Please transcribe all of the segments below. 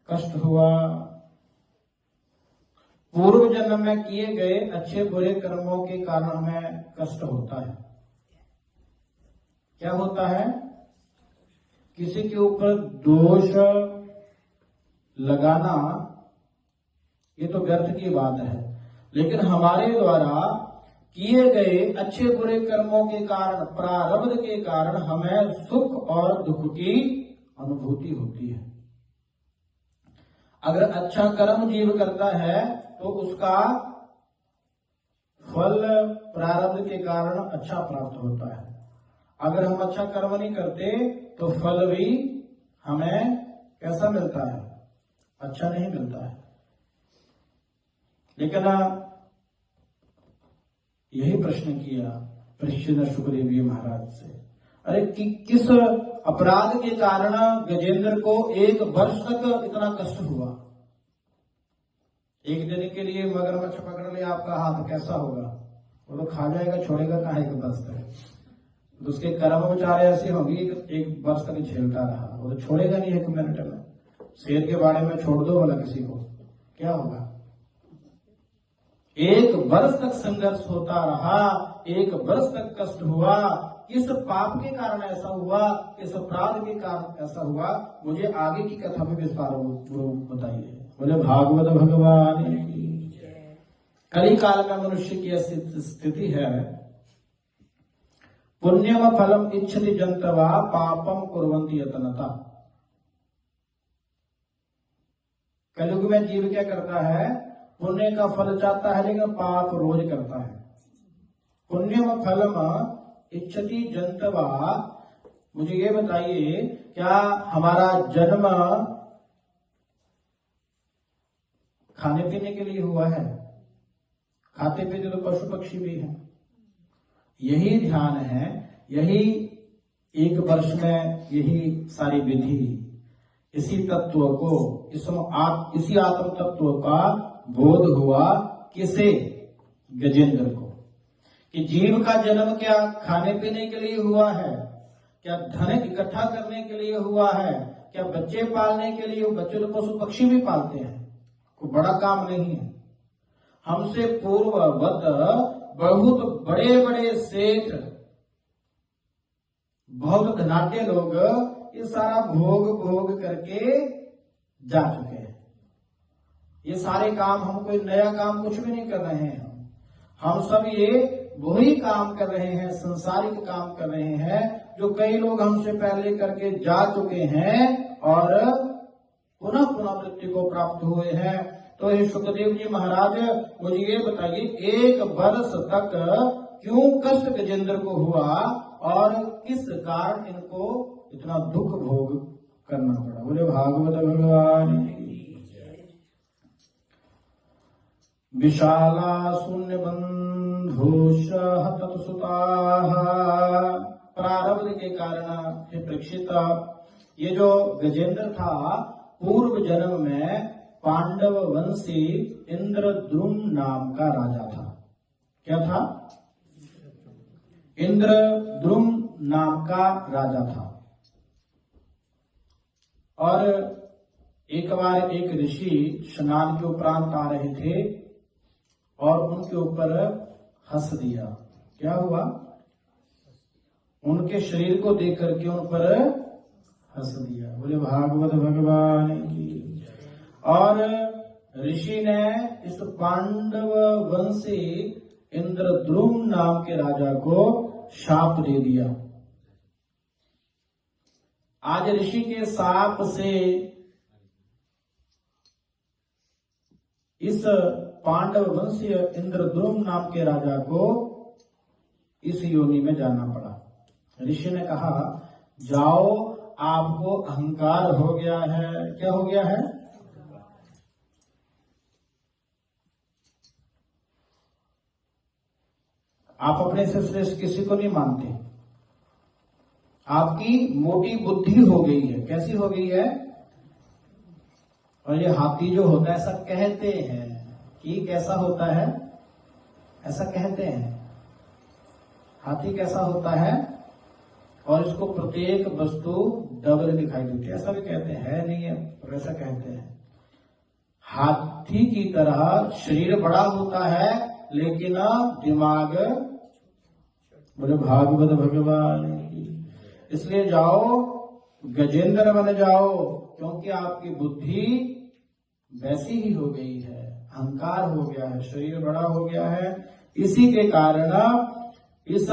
कष्ट हुआ। पूर्व जन्म में किए गए अच्छे बुरे कर्मों के कारण हमें कष्ट होता है। क्या होता है? किसी के ऊपर दोष लगाना ये तो व्यर्थ की बात है, लेकिन हमारे द्वारा किए गए अच्छे बुरे कर्मों के कारण, प्रारब्ध के कारण हमें सुख और दुख की अनुभूति होती है। अगर अच्छा कर्म जीव करता है तो उसका फल प्रारब्ध के कारण अच्छा प्राप्त होता है। अगर हम अच्छा कर्म नहीं करते तो फल भी हमें कैसा मिलता है? अच्छा नहीं मिलता है। लेकिन यही प्रश्न किया परीक्षित ने शुकदेव जी महाराज से, अरे किस अपराध के कारण गजेंद्र को 1 वर्ष तक इतना कष्ट हुआ? एक दिन के लिए मगरमच्छ पकड़ ले आपका हाथ, कैसा होगा? वो तो खा जाएगा, छोड़ेगा कहाँ 1 वर्ष तक? तो उसके कर्म बेचारे ऐसे होंगे, 1 वर्ष तक झेलता रहा, वो तो छोड़ेगा नहीं 1 मिनट में। शेर के बारे में छोड़ दो वाला किसी को, क्या होगा? 1 वर्ष तक संघर्ष होता रहा, 1 वर्ष तक कष्ट हुआ। किस पाप के कारण ऐसा हुआ, किस अपराध के कारण ऐसा हुआ? मुझे आगे की कथा में विस्तार बताइए। बोले भागवत भगवान की। कली काल में मनुष्य की स्थिति है, पुण्यम फलम इच्छति जंतवा पापम कुर्वन्ति यतनता। कलयुग में जीव क्या करता है? पुण्य का फल चाहता है लेकिन पाप रोज करता है। पुण्यम फलम इच्छति जंतवा। मुझे ये बताइए, क्या हमारा जन्म खाने पीने के लिए हुआ है? खाते पीते तो पशु पक्षी भी हैं। यही ध्यान है, यही 1 वर्ष में यही सारी विधि, इसी तत्व को, इसी आत्म तत्व का बोध हुआ। किसे? गजेंद्र को। कि जीव का जन्म क्या खाने पीने के लिए हुआ है? क्या धन इकट्ठा करने के लिए हुआ है? क्या बच्चे पालने के लिए? बच्चे तो पशु पक्षी भी पालते हैं, कोई बड़ा काम नहीं है। हमसे पूर्ववत बहुत बड़े बड़े सेठ, बहुत धनाढ्य लोग ये सारा भोग करके जा चुके हैं। ये सारे काम, हम कोई नया काम कुछ भी नहीं कर रहे हैं। हम सब ये वही काम कर रहे हैं, संसारिक काम कर रहे हैं जो कई लोग हमसे पहले करके जा चुके हैं और पुनः मृत्यु को प्राप्त हुए हैं। तो ये शुकदेव जी महाराज, मुझे ये बताइए, 1 वर्ष तक क्यों कष्ट गजेंद्र को हुआ और किस कारण इनको इतना दुख भोग करना पड़ा? बोले भागवत भगवान की। विशाला शून्य बंधुष तत्सुताः। प्रारब्ध के कारण हे परीक्षित, ये जो गजेंद्र था पूर्व जन्म में पांडव वंशी इंद्रद्रुम नाम का राजा था। क्या था? इंद्रद्रुम नाम का राजा था। और एक बार एक ऋषि स्नान के उपरांत आ रहे थे और उनके ऊपर हंस दिया। क्या हुआ? उनके शरीर को देख करके उन पर हंस दिया। बोले भागवत भगवान की। और ऋषि ने इस पांडव वंशी इंद्रद्रुम नाम के राजा को शाप दे दिया। आज ऋषि के शाप से इस पांडव वंशीय इंद्रद्रुम नाम के राजा को इस योनि में जाना पड़ा। ऋषि ने कहा, जाओ, आपको अहंकार हो गया है। क्या हो गया है? आप अपने से श्रेष्ठ किसी को नहीं मानते। आपकी मोटी बुद्धि हो गई है। कैसी हो गई है? और ये हाथी जो होता है, ऐसा कहते हैं कि कैसा होता है, ऐसा कहते हैं हाथी कैसा होता है, और इसको प्रत्येक वस्तु डबल दिखाई देती है, ऐसा भी कहते हैं, है नहीं है पर ऐसा कहते हैं। हाथी की तरह शरीर बड़ा होता है लेकिन दिमाग, बोले भागवत भगवान की। इसलिए जाओ गजेंद्र बन जाओ, क्योंकि आपकी बुद्धि वैसी ही हो गई है, अहंकार हो गया है, शरीर बड़ा हो गया है। इसी के कारण इस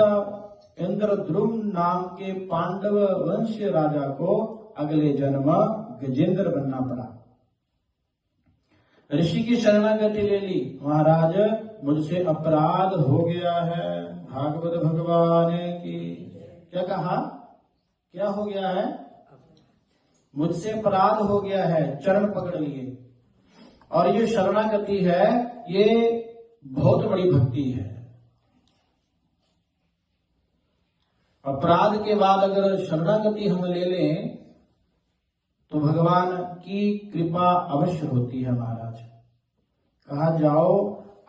इंद्रद्रुम नाम के पांडव वंशीय राजा को अगले जन्म गजेंद्र बनना पड़ा। ऋषि की शरणागति ले ली, महाराज मुझसे अपराध हो गया है, भागवत भगवान की। क्या कहा, क्या हो गया है? मुझसे अपराध हो गया है, चरण पकड़ लिए। और ये शरणागति है, ये बहुत बड़ी भक्ति है। अपराध के बाद अगर शरणागति हम ले लें तो भगवान की कृपा अवश्य होती है महाराज। कहा जाओ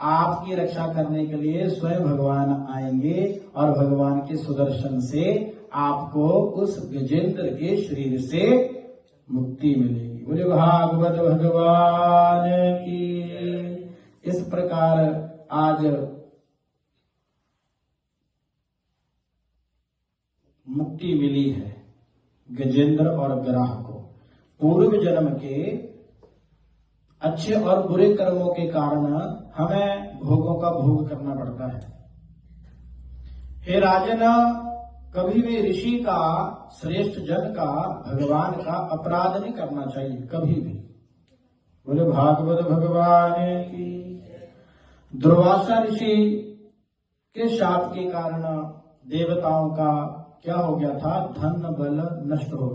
आपकी रक्षा करने के लिए स्वयं भगवान आएंगे और भगवान के सुदर्शन से आपको उस गजेंद्र के शरीर से मुक्ति मिलेगी। बोले भागवत भगवान की। इस प्रकार आज मुक्ति मिली है गजेंद्र और ग्राह को। पूर्व जन्म के अच्छे और बुरे कर्मों के कारण हमें भोगों का भोग करना पड़ता है। हे राजन, कभी भी ऋषि का, श्रेष्ठ जन का, भगवान का अपराध नहीं करना चाहिए, कभी भी। बोले भागवत भगवान की। दुर्वासा ऋषि के शाप के कारण देवताओं का क्या हो गया था, धन बल नष्ट हो गया।